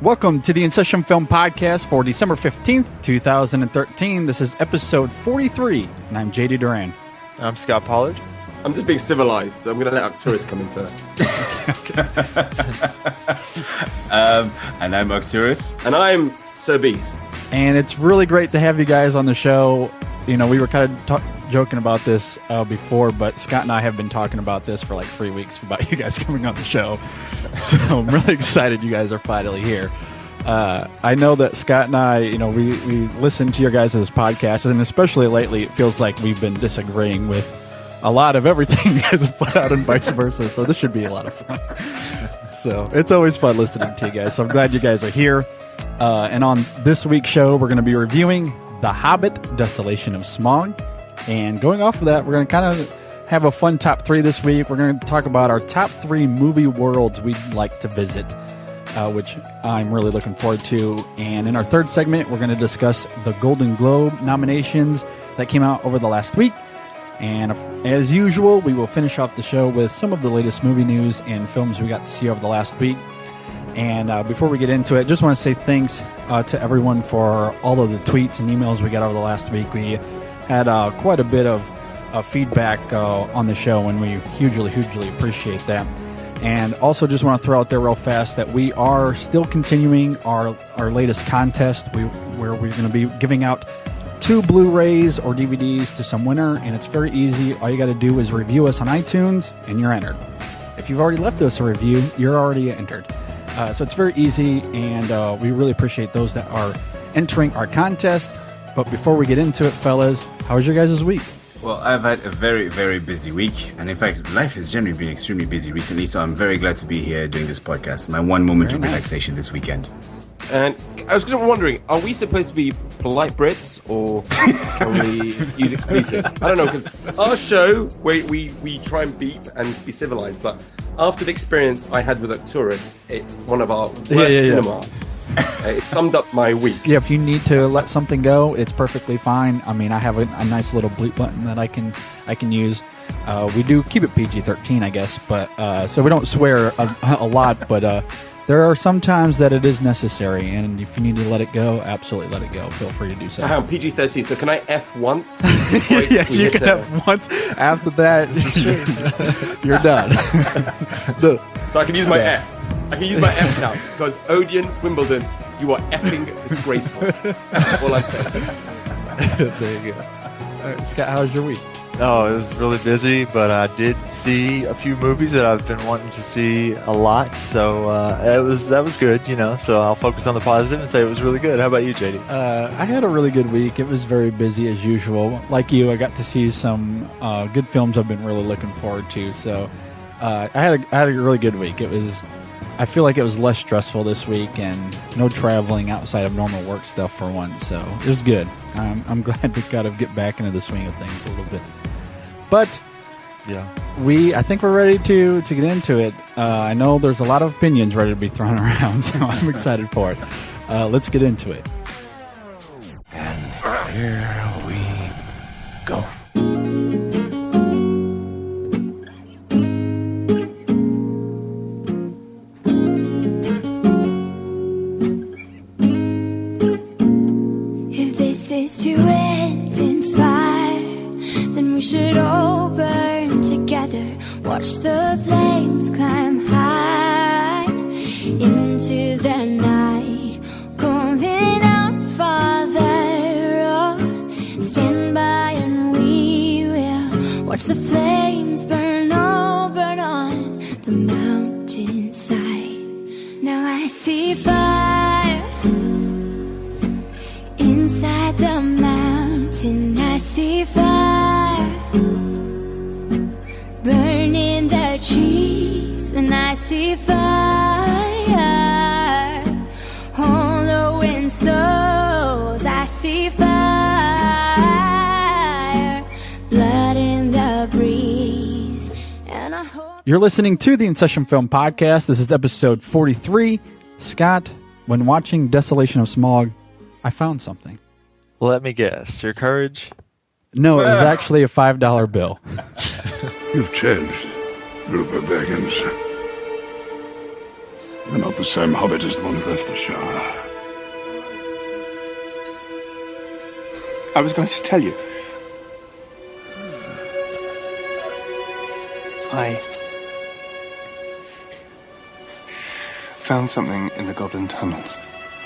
Welcome to the InSession Film Podcast for December 15th, 2013. This is episode 43, and I'm JD Duran. I'm Scott Pollard. I'm just being civilized, so I'm going to let Arcturus come in first. And I'm Arcturus. And I'm Sir Beast. And it's really great to have you guys on the show. You know, we were kind of joking about this before, but Scott and I have been talking about this for like 3 weeks about you guys coming on the show. So I'm really excited you guys are finally here. I know that Scott and I, you know, we listen to your guys' podcasts, and especially lately, it feels like we've been disagreeing with a lot of everything you guys have put out and vice versa. So this should be a lot of fun. So it's always fun listening to you guys. So I'm glad you guys are here. And on this week's show, we're going to be reviewing The Hobbit, Desolation of Smaug. And going off of that, we're going to kind of have a fun top three this week. We're going to talk about our top three movie worlds we'd like to visit, which I'm really looking forward to. And in our third segment, we're going to discuss the Golden Globe nominations that came out over the last week. And as usual, we will finish off the show with some of the latest movie news and films we got to see over the last week. And before we get into it, just want to say thanks to everyone for all of the tweets and emails we got over the last week. We had quite a bit of feedback on the show, and we hugely appreciate that. And also just want to throw out there real fast that we are still continuing our latest contest where we're going to be giving out 2 Blu-rays or DVDs to some winner, and it's very easy. All you got to do is review us on iTunes, and you're entered. If you've already left us a review, you're already entered. So it's very easy, and we really appreciate those that are entering our contest. But before we get into it, fellas, how was your guys' week? Well, I've had a very, very busy week. And in fact, life has generally been extremely busy recently. So I'm very glad to be here doing this podcast. My one moment of relaxation this weekend. And I was just wondering, are we supposed to be polite Brits, or can we use expletives? I don't know, because our show, we try and beep and be civilized, but after the experience I had with Arcturus, it's one of our worst cinemas. It summed up my week. Yeah, if you need to let something go, it's perfectly fine. I mean, I have a nice little bleep button that I can use. We do keep it PG-13, I guess, but so we don't swear a lot, but there are some times that it is necessary, and if you need to let it go, absolutely let it go. Feel free to do so. I'm PG-13, so can I F once? Yes, you can F once. After that, you're done. So I can use my F. I can use my F now, because Odeon, Wimbledon, you are effing disgraceful. That's all I'm saying. There you go. All right, Scott, how was your week? Oh, it was really busy, but I did see a few movies that I've been wanting to see a lot, so that was good, you know, so I'll focus on the positive and say it was really good. How about you, JD? I had a really good week. It was very busy as usual. Like you, I got to see some good films I've been really looking forward to, so I had a really good week. I feel like it was less stressful this week, and no traveling outside of normal work stuff for once, so it was good. I'm glad to kind of get back into the swing of things a little bit. But yeah, I think we're ready to get into it. I know there's a lot of opinions ready to be thrown around, so I'm excited for it. Let's get into it. And here we go. To end in fire, then we should all burn together. Watch the flames climb high into the night, calling out, Father, oh, stand by and we will watch the flames burn on the mountainside. Now I see fire inside the mountain. I see fire burning the trees, and I see fire hollowing souls. I see fire, blood in the breeze, and I hope. You're listening to the InSession Film Podcast. This is episode 43. Scott, when watching Desolation of Smaug, I found something. Let me guess. Your courage? No, it was actually a $5 bill. You've changed, Bilbo Baggins. You're not the same Hobbit as the one who left the Shire. I was going to tell you. I found something in the Goblin Tunnels.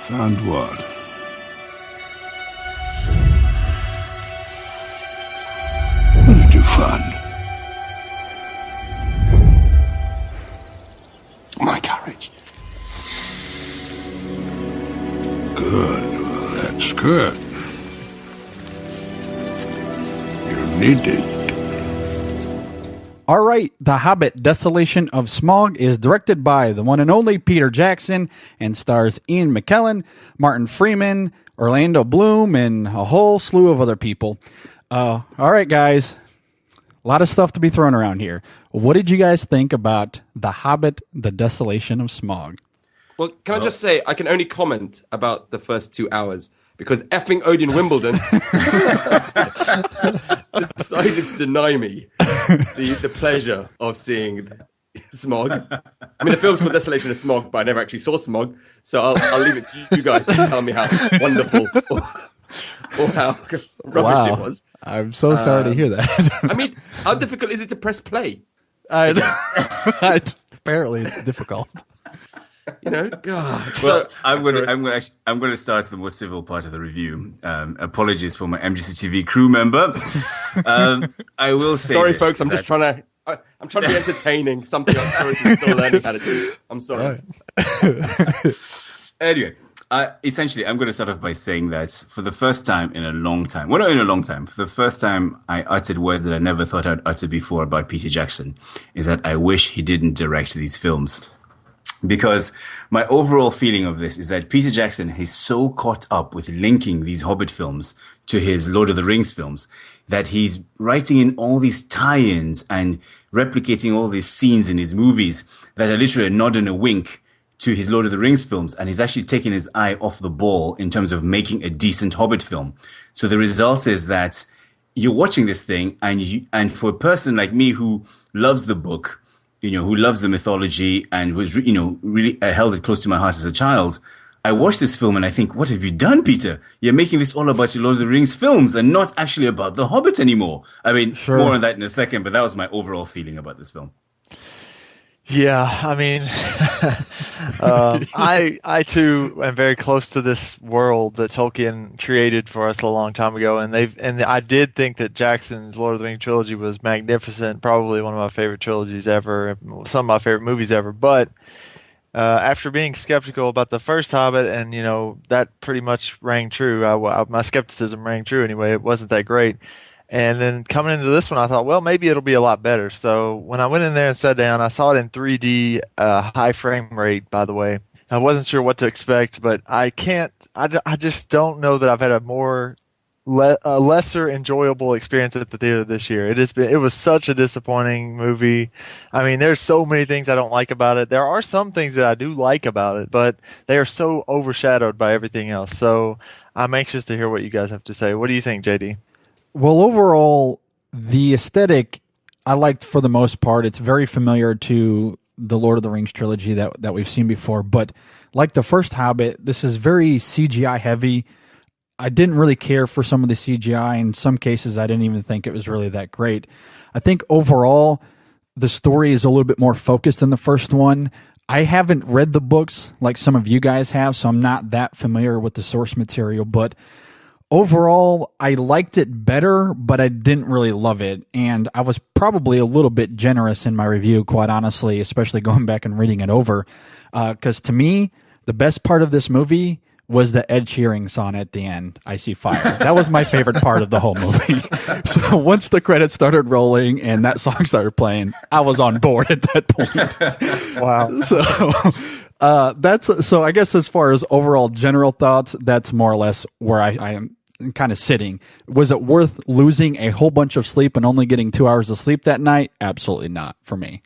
Found what? What did you find? My courage. Good. Well, that's good. You need it. All right, The Hobbit, Desolation of Smaug is directed by the one and only Peter Jackson and stars Ian McKellen, Martin Freeman, Orlando Bloom, and a whole slew of other people. All right, guys, a lot of stuff to be thrown around here. What did you guys think about The Hobbit, The Desolation of Smaug? Well, can I just say, I can only comment about the first 2 hours because effing Odin Wimbledon decided to deny me the pleasure of seeing Smaug. I mean, the film's called Desolation of Smaug, but I never actually saw Smaug, so I'll leave it to you guys to tell me how wonderful or how rubbish it was. I'm so sorry to hear that. I mean, how difficult is it to press play? Apparently, it's difficult. You know, God. Well, So, I'm going to start the more civil part of the review. Apologies for my MGCTv crew member. I will say, sorry, folks. I'm just trying to be entertaining. Something I'm sorry still learning how to do. I'm sorry. Anyway, essentially, I'm going to start off by saying that for the first time in a long time, well, not in a long time, for the first time, I uttered words that I never thought I'd utter before about Peter Jackson, is that I wish he didn't direct these films. Because my overall feeling of this is that Peter Jackson is so caught up with linking these Hobbit films to his Lord of the Rings films that he's writing in all these tie-ins and replicating all these scenes in his movies that are literally a nod and a wink to his Lord of the Rings films. And he's actually taken his eye off the ball in terms of making a decent Hobbit film. So the result is that you're watching this thing and for a person like me who loves the book, who loves the mythology and was, really held it close to my heart as a child. I watched this film and I think, what have you done, Peter? You're making this all about your Lord of the Rings films and not actually about The Hobbit anymore. I mean, Sure. More on that in a second, but that was my overall feeling about this film. Yeah, I mean, I too am very close to this world that Tolkien created for us a long time ago, and I did think that Jackson's Lord of the Rings trilogy was magnificent, probably one of my favorite trilogies ever, some of my favorite movies ever. But after being skeptical about the first Hobbit, and that pretty much rang true. My skepticism rang true anyway. It wasn't that great. And then coming into this one, I thought, well, maybe it'll be a lot better. So when I went in there and sat down, I saw it in 3D, high frame rate, by the way. I wasn't sure what to expect, but I just don't know that I've had a lesser enjoyable experience at the theater this year. It was such a disappointing movie. I mean, there's so many things I don't like about it. There are some things that I do like about it, but they are so overshadowed by everything else. So I'm anxious to hear what you guys have to say. What do you think, JD? Well, overall, the aesthetic I liked for the most part. It's very familiar to the Lord of the Rings trilogy that we've seen before. But like the first Hobbit, this is very CGI heavy. I didn't really care for some of the CGI. In some cases, I didn't even think it was really that great. I think overall, the story is a little bit more focused than the first one. I haven't read the books like some of you guys have, so I'm not that familiar with the source material. But overall, I liked it better, but I didn't really love it. And I was probably a little bit generous in my review, quite honestly, especially going back and reading it over. Because to me, the best part of this movie was the Ed Sheeran song at the end, I See Fire. That was my favorite part of the whole movie. So once the credits started rolling and that song started playing, I was on board at that point. Wow. So I guess as far as overall general thoughts, that's more or less where I am kind of sitting. Was it worth losing a whole bunch of sleep and only getting 2 hours of sleep that night? Absolutely not for me.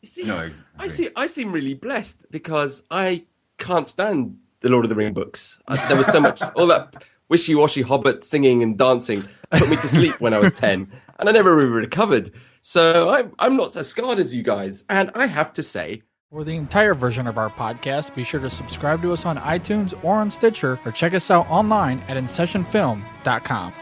I seem really blessed because I can't stand the Lord of the Rings books. There was so much, all that wishy-washy Hobbit singing and dancing put me to sleep when I was 10, and I never really recovered. So I'm not as scarred as you guys. And I have to say, For the entire version of our podcast, be sure to subscribe to us on iTunes or on Stitcher, or check us out online at InSessionFilm.com.